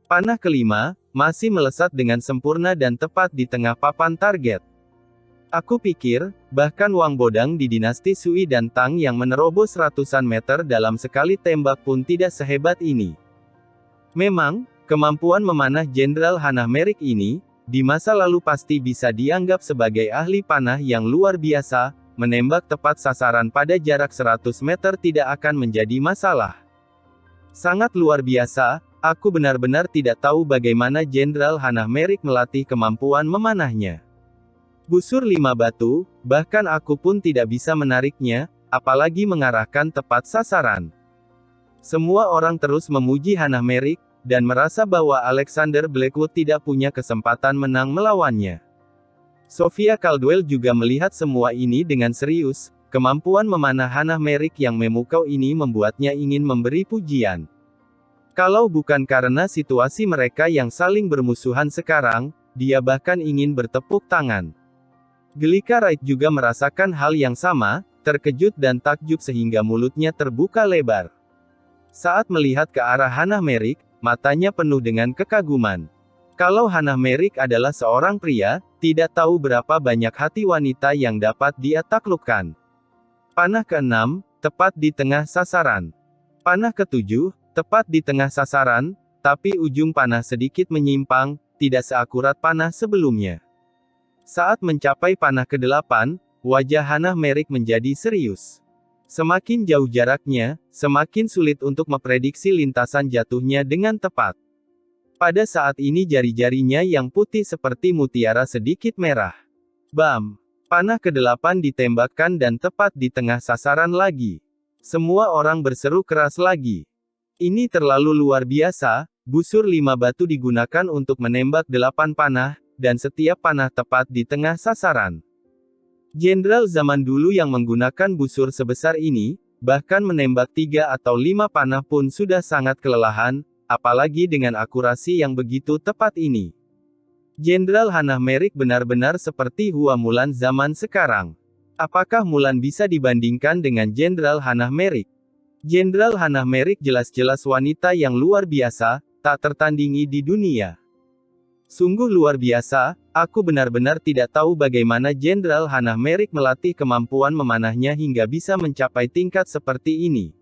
Panah kelima, masih melesat dengan sempurna dan tepat di tengah papan target. Aku pikir, bahkan Wang Bodang di dinasti Sui dan Tang yang menerobos ratusan meter dalam sekali tembak pun tidak sehebat ini. Memang, kemampuan memanah Jenderal Hannah Merrick ini, di masa lalu pasti bisa dianggap sebagai ahli panah yang luar biasa. Menembak tepat sasaran pada jarak 100 meter tidak akan menjadi masalah. Sangat luar biasa, aku benar-benar tidak tahu bagaimana Jenderal Hannah Merrick melatih kemampuan memanahnya. Busur 5 batu, bahkan aku pun tidak bisa menariknya, apalagi mengarahkan tepat sasaran. Semua orang terus memuji Hannah Merrick, dan merasa bahwa Alexander Blackwood tidak punya kesempatan menang melawannya. Sophia Caldwell juga melihat semua ini dengan serius. Kemampuan memanah Hannah Merrick yang memukau ini membuatnya ingin memberi pujian. Kalau bukan karena situasi mereka yang saling bermusuhan sekarang, dia bahkan ingin bertepuk tangan. Gelika Wright juga merasakan hal yang sama, terkejut dan takjub sehingga mulutnya terbuka lebar. Saat melihat ke arah Hannah Merrick, matanya penuh dengan kekaguman. Kalau Hannah Merrick adalah seorang pria, tidak tahu berapa banyak hati wanita yang dapat dia taklukkan. Panah ke-6, tepat di tengah sasaran. Panah ke-7, tepat di tengah sasaran, tapi ujung panah sedikit menyimpang, tidak seakurat panah sebelumnya. Saat mencapai panah ke-8, wajah Hannah Merrick menjadi serius. Semakin jauh jaraknya, semakin sulit untuk memprediksi lintasan jatuhnya dengan tepat. Pada saat ini jari-jarinya yang putih seperti mutiara sedikit merah. Bam! Panah ke-8 ditembakkan dan tepat di tengah sasaran lagi. Semua orang berseru keras lagi. Ini terlalu luar biasa, busur 5 batu digunakan untuk menembak 8 panah, dan setiap panah tepat di tengah sasaran. Jenderal zaman dulu yang menggunakan busur sebesar ini, bahkan menembak 3 atau 5 panah pun sudah sangat kelelahan, apalagi dengan akurasi yang begitu tepat ini. Jenderal Hannah Merrick benar-benar seperti Hua Mulan zaman sekarang. Apakah Mulan bisa dibandingkan dengan Jenderal Hannah Merrick? Jenderal Hannah Merrick jelas-jelas wanita yang luar biasa, tak tertandingi di dunia. Sungguh luar biasa, aku benar-benar tidak tahu bagaimana Jenderal Hannah Merrick melatih kemampuan memanahnya hingga bisa mencapai tingkat seperti ini.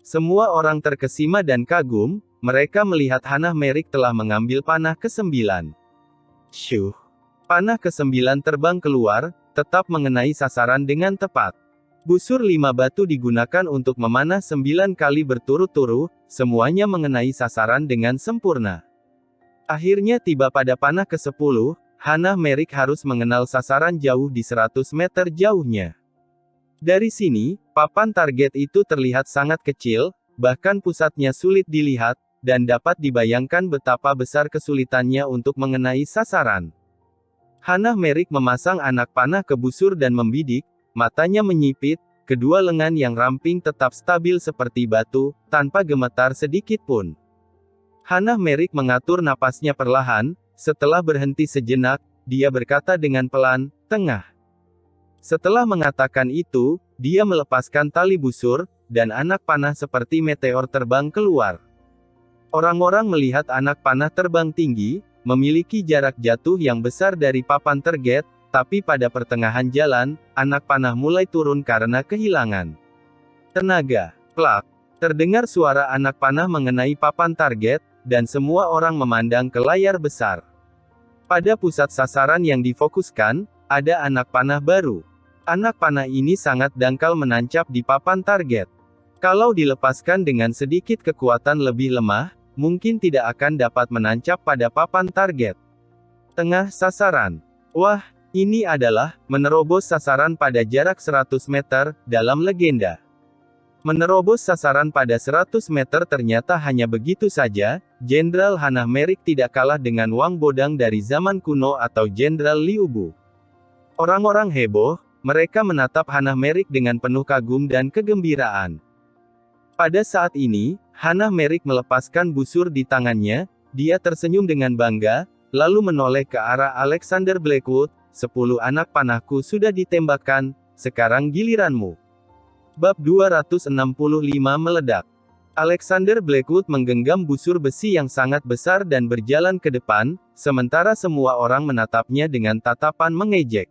Semua orang terkesima dan kagum, mereka melihat Hannah Merrick telah mengambil panah ke-9. Syuh. Panah ke-9 terbang keluar, tetap mengenai sasaran dengan tepat. Busur 5 batu digunakan untuk memanah 9 kali berturut-turut, semuanya mengenai sasaran dengan sempurna. Akhirnya tiba pada panah ke-10, Hannah Merrick harus mengenal sasaran jauh di 100 meter jauhnya. Dari sini, papan target itu terlihat sangat kecil, bahkan pusatnya sulit dilihat, dan dapat dibayangkan betapa besar kesulitannya untuk mengenai sasaran. Hannah Merrick memasang anak panah ke busur dan membidik, matanya menyipit, kedua lengan yang ramping tetap stabil seperti batu, tanpa gemetar sedikit pun. Hannah Merrick mengatur napasnya perlahan, setelah berhenti sejenak, dia berkata dengan pelan, "Tengah." Setelah mengatakan itu, dia melepaskan tali busur, dan anak panah seperti meteor terbang keluar. Orang-orang melihat anak panah terbang tinggi, memiliki jarak jatuh yang besar dari papan target, tapi pada pertengahan jalan, anak panah mulai turun karena kehilangan tenaga. Plak! Terdengar suara anak panah mengenai papan target, dan semua orang memandang ke layar besar. Pada pusat sasaran yang difokuskan, ada anak panah baru. Anak panah ini sangat dangkal menancap di papan target. Kalau dilepaskan dengan sedikit kekuatan lebih lemah, mungkin tidak akan dapat menancap pada papan target. Tengah sasaran. Wah, ini adalah menerobos sasaran pada jarak 100 meter, dalam legenda. Menerobos sasaran pada 100 meter ternyata hanya begitu saja. Jenderal Hannah Merrick tidak kalah dengan Wang Bodang dari zaman kuno atau Jenderal Liu Bu. Orang-orang heboh, mereka menatap Hannah Merrick dengan penuh kagum dan kegembiraan. Pada saat ini, Hannah Merrick melepaskan busur di tangannya, dia tersenyum dengan bangga, lalu menoleh ke arah Alexander Blackwood, 10 anak panahku sudah ditembakkan, sekarang giliranmu. Bab 265 meledak. Alexander Blackwood menggenggam busur besi yang sangat besar dan berjalan ke depan, sementara semua orang menatapnya dengan tatapan mengejek.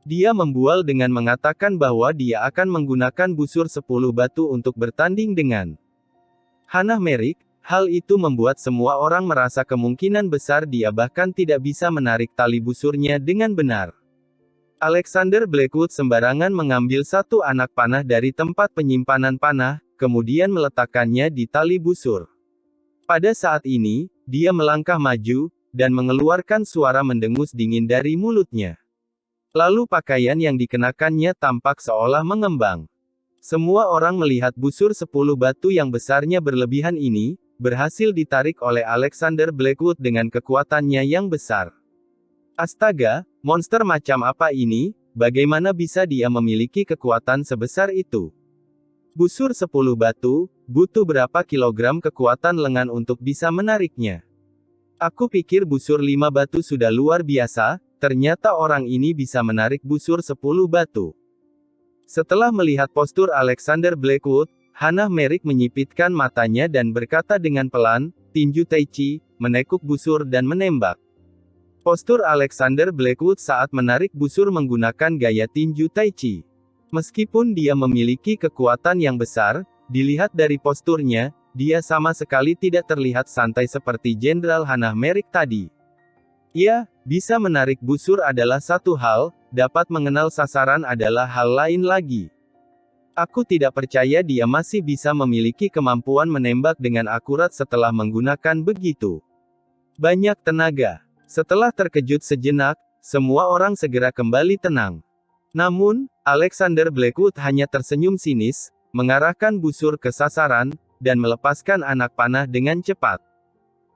Dia membual dengan mengatakan bahwa dia akan menggunakan busur 10 batu untuk bertanding dengan Hannah Merrick. Hal itu membuat semua orang merasa kemungkinan besar dia bahkan tidak bisa menarik tali busurnya dengan benar. Alexander Blackwood sembarangan mengambil satu anak panah dari tempat penyimpanan panah, kemudian meletakkannya di tali busur. Pada saat ini, dia melangkah maju, dan mengeluarkan suara mendengus dingin dari mulutnya. Lalu pakaian yang dikenakannya tampak seolah mengembang. Semua orang melihat busur 10 batu yang besarnya berlebihan ini, berhasil ditarik oleh Alexander Blackwood dengan kekuatannya yang besar. Astaga, monster macam apa ini? Bagaimana bisa dia memiliki kekuatan sebesar itu? Busur 10 batu, butuh berapa kilogram kekuatan lengan untuk bisa menariknya? Aku pikir busur 5 batu sudah luar biasa, ternyata orang ini bisa menarik busur 10 batu. Setelah melihat postur Alexander Blackwood, Hannah Merrick menyipitkan matanya dan berkata dengan pelan, "Tinju Tai Chi, menekuk busur dan menembak." Postur Alexander Blackwood saat menarik busur menggunakan gaya tinju Tai Chi. Meskipun dia memiliki kekuatan yang besar, dilihat dari posturnya, dia sama sekali tidak terlihat santai seperti Jenderal Hannah Merrick tadi. Ya, bisa menarik busur adalah satu hal, dapat mengenal sasaran adalah hal lain lagi. Aku tidak percaya dia masih bisa memiliki kemampuan menembak dengan akurat setelah menggunakan begitu banyak tenaga. Setelah terkejut sejenak, semua orang segera kembali tenang. Namun, Alexander Blackwood hanya tersenyum sinis, mengarahkan busur ke sasaran, dan melepaskan anak panah dengan cepat.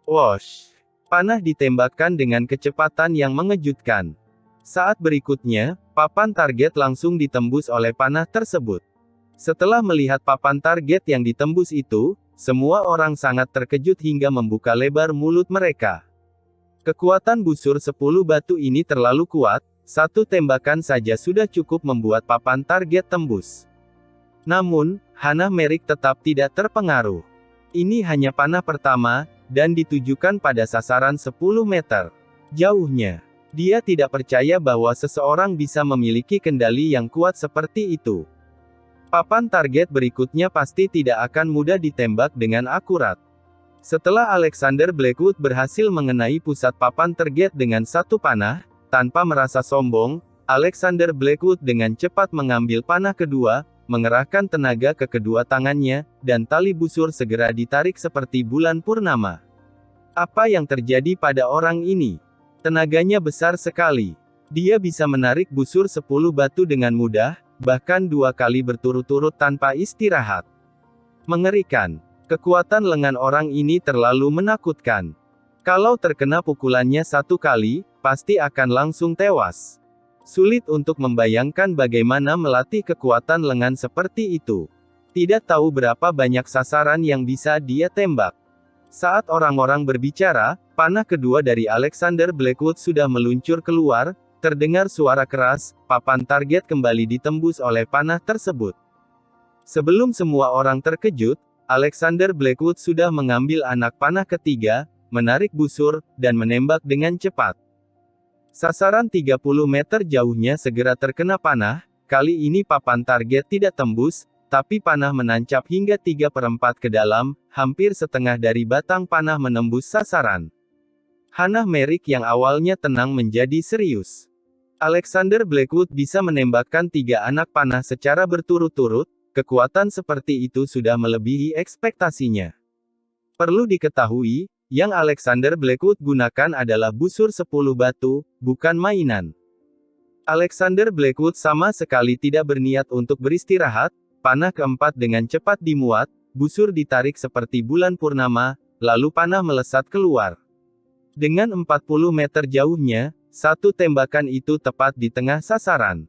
Wosh! Panah ditembakkan dengan kecepatan yang mengejutkan. Saat berikutnya, papan target langsung ditembus oleh panah tersebut. Setelah melihat papan target yang ditembus itu, semua orang sangat terkejut hingga membuka lebar mulut mereka. Kekuatan busur 10 batu ini terlalu kuat, satu tembakan saja sudah cukup membuat papan target tembus. Namun, Hannah Merrick tetap tidak terpengaruh. Ini hanya panah pertama, dan ditujukan pada sasaran 10 meter jauhnya. Dia tidak percaya bahwa seseorang bisa memiliki kendali yang kuat seperti itu. Papan target berikutnya pasti tidak akan mudah ditembak dengan akurat. Setelah Alexander Blackwood berhasil mengenai pusat papan target dengan satu panah, tanpa merasa sombong, Alexander Blackwood dengan cepat mengambil panah kedua, mengerahkan tenaga ke kedua tangannya, dan tali busur segera ditarik seperti bulan purnama. Apa yang terjadi pada orang ini? Tenaganya besar sekali. Dia bisa menarik busur 10 batu dengan mudah, bahkan 2 kali berturut-turut tanpa istirahat. Mengerikan. Kekuatan lengan orang ini terlalu menakutkan. Kalau terkena pukulannya 1 kali, pasti akan langsung tewas. Sulit untuk membayangkan bagaimana melatih kekuatan lengan seperti itu. Tidak tahu berapa banyak sasaran yang bisa dia tembak. Saat orang-orang berbicara, panah kedua dari Alexander Blackwood sudah meluncur keluar, terdengar suara keras, papan target kembali ditembus oleh panah tersebut. Sebelum semua orang terkejut, Alexander Blackwood sudah mengambil anak panah ketiga, menarik busur, dan menembak dengan cepat. Sasaran 30 meter jauhnya segera terkena panah, kali ini papan target tidak tembus, tapi panah menancap hingga 3/4 ke dalam, hampir setengah dari batang panah menembus sasaran. Hannah Merrick yang awalnya tenang menjadi serius. Alexander Blackwood bisa menembakkan 3 anak panah secara berturut-turut, kekuatan seperti itu sudah melebihi ekspektasinya. Perlu diketahui, yang Alexander Blackwood gunakan adalah busur 10 batu, bukan mainan. Alexander Blackwood sama sekali tidak berniat untuk beristirahat, panah keempat dengan cepat dimuat, busur ditarik seperti bulan purnama, lalu panah melesat keluar. Dengan 40 meter jauhnya, satu tembakan itu tepat di tengah sasaran.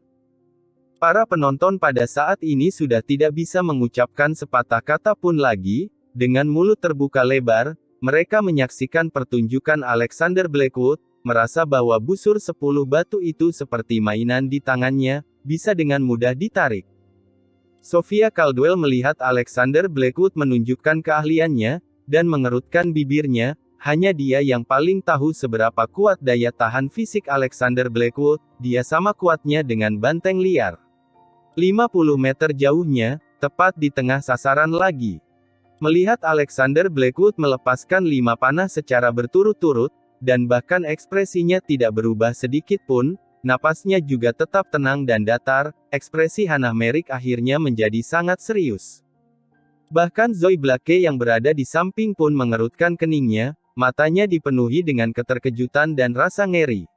Para penonton pada saat ini sudah tidak bisa mengucapkan sepatah kata pun lagi, dengan mulut terbuka lebar, mereka menyaksikan pertunjukan Alexander Blackwood, merasa bahwa busur 10 batu itu seperti mainan di tangannya, bisa dengan mudah ditarik. Sophia Caldwell melihat Alexander Blackwood menunjukkan keahliannya, dan mengerutkan bibirnya, hanya dia yang paling tahu seberapa kuat daya tahan fisik Alexander Blackwood, dia sama kuatnya dengan banteng liar. 50 meter jauhnya, tepat di tengah sasaran lagi. Melihat Alexander Blackwood melepaskan 5 panah secara berturut-turut, dan bahkan ekspresinya tidak berubah sedikit pun, napasnya juga tetap tenang dan datar, ekspresi Hannah Merrick akhirnya menjadi sangat serius. Bahkan Zoe Blake yang berada di samping pun mengerutkan keningnya, matanya dipenuhi dengan keterkejutan dan rasa ngeri.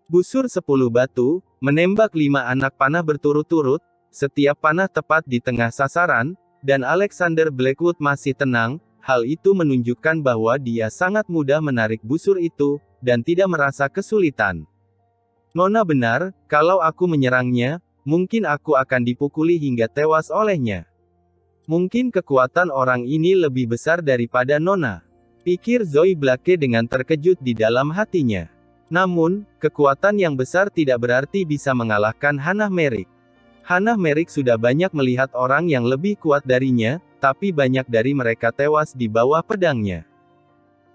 Busur 10 batu, menembak 5 anak panah berturut-turut, setiap panah tepat di tengah sasaran, dan Alexander Blackwood masih tenang. Hal itu menunjukkan bahwa dia sangat mudah menarik busur itu, dan tidak merasa kesulitan. Nona benar, kalau aku menyerangnya, mungkin aku akan dipukuli hingga tewas olehnya. Mungkin kekuatan orang ini lebih besar daripada Nona, pikir Zoe Blake dengan terkejut di dalam hatinya. Namun, kekuatan yang besar tidak berarti bisa mengalahkan Hannah Merrick. Hannah Merrick sudah banyak melihat orang yang lebih kuat darinya, tapi banyak dari mereka tewas di bawah pedangnya.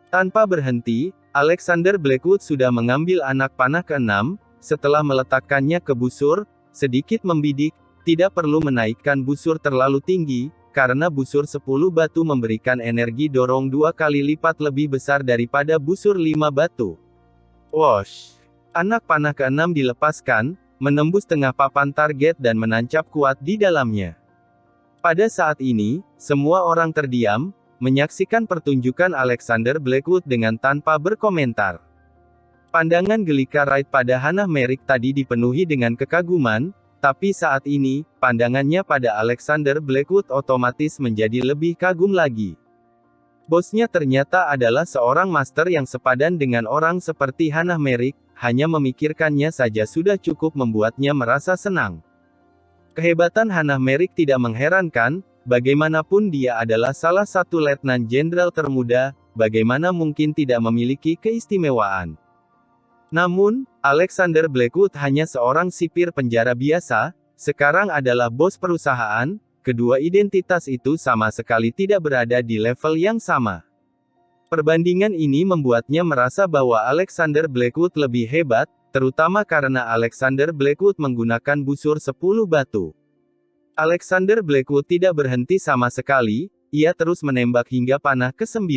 Tanpa berhenti, Alexander Blackwood sudah mengambil anak panah ke-6, setelah meletakkannya ke busur, sedikit membidik, tidak perlu menaikkan busur terlalu tinggi, karena busur 10 batu memberikan energi dorong 2 kali lipat lebih besar daripada busur 5 batu. Wosh! Anak panah ke-6 dilepaskan, menembus tengah papan target dan menancap kuat di dalamnya. Pada saat ini, semua orang terdiam, menyaksikan pertunjukan Alexander Blackwood dengan tanpa berkomentar. Pandangan Gelika Wright pada Hannah Merrick tadi dipenuhi dengan kekaguman, tapi saat ini, pandangannya pada Alexander Blackwood otomatis menjadi lebih kagum lagi. Bosnya ternyata adalah seorang master yang sepadan dengan orang seperti Hannah Merrick, hanya memikirkannya saja sudah cukup membuatnya merasa senang. Kehebatan Hannah Merrick tidak mengherankan, bagaimanapun dia adalah salah satu letnan jenderal termuda, bagaimana mungkin tidak memiliki keistimewaan. Namun, Alexander Blackwood hanya seorang sipir penjara biasa, sekarang adalah bos perusahaan. Kedua identitas itu sama sekali tidak berada di level yang sama. Perbandingan ini membuatnya merasa bahwa Alexander Blackwood lebih hebat, terutama karena Alexander Blackwood menggunakan busur 10 batu. Alexander Blackwood tidak berhenti sama sekali, ia terus menembak hingga panah ke-9.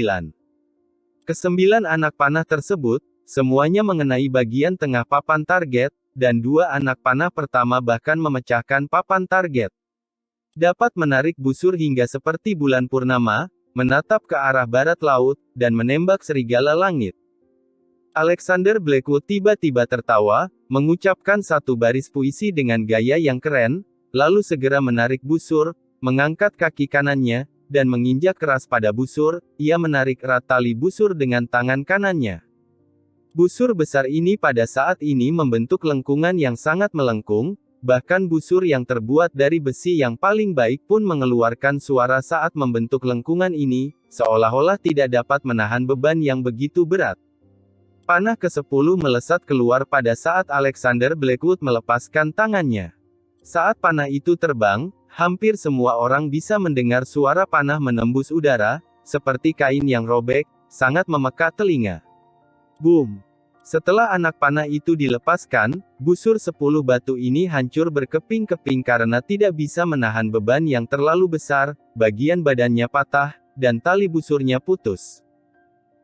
Ke-9 anak panah tersebut, semuanya mengenai bagian tengah papan target, dan 2 anak panah pertama bahkan memecahkan papan target. Dapat menarik busur hingga seperti bulan purnama, menatap ke arah barat laut, dan menembak serigala langit. Alexander Blackwood tiba-tiba tertawa, mengucapkan satu baris puisi dengan gaya yang keren, lalu segera menarik busur, mengangkat kaki kanannya, dan menginjak keras pada busur. Ia menarik erat tali busur dengan tangan kanannya. Busur besar ini pada saat ini membentuk lengkungan yang sangat melengkung, bahkan busur yang terbuat dari besi yang paling baik pun mengeluarkan suara saat membentuk lengkungan ini, seolah-olah tidak dapat menahan beban yang begitu berat. Panah ke-10 melesat keluar pada saat Alexander Blackwood melepaskan tangannya. Saat panah itu terbang, hampir semua orang bisa mendengar suara panah menembus udara, seperti kain yang robek, sangat memeka telinga. Boom! Setelah anak panah itu dilepaskan, busur 10 batu ini hancur berkeping-keping karena tidak bisa menahan beban yang terlalu besar, bagian badannya patah, dan tali busurnya putus.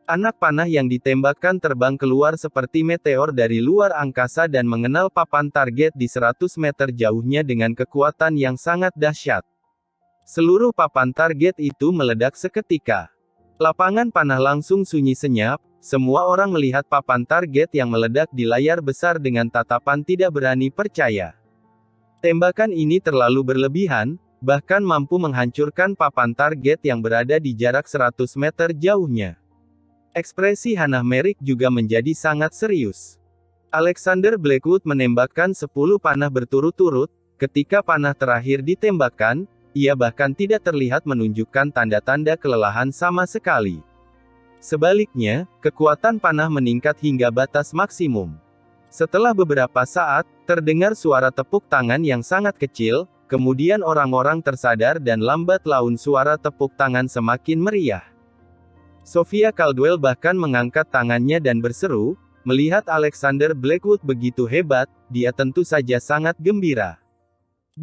Anak panah yang ditembakkan terbang keluar seperti meteor dari luar angkasa dan mengenal papan target di 100 meter jauhnya dengan kekuatan yang sangat dahsyat. Seluruh papan target itu meledak seketika. Lapangan panah langsung sunyi senyap. Semua orang melihat papan target yang meledak di layar besar dengan tatapan tidak berani percaya. Tembakan ini terlalu berlebihan, bahkan mampu menghancurkan papan target yang berada di jarak 100 meter jauhnya. Ekspresi Hannah Merrick juga menjadi sangat serius. Alexander Blackwood menembakkan 10 panah berturut-turut, ketika panah terakhir ditembakkan, ia bahkan tidak terlihat menunjukkan tanda-tanda kelelahan sama sekali. Sebaliknya, kekuatan panah meningkat hingga batas maksimum. Setelah beberapa saat, terdengar suara tepuk tangan yang sangat kecil, kemudian orang-orang tersadar dan lambat laun suara tepuk tangan semakin meriah. Sophia Caldwell bahkan mengangkat tangannya dan berseru, melihat Alexander Blackwood begitu hebat, dia tentu saja sangat gembira.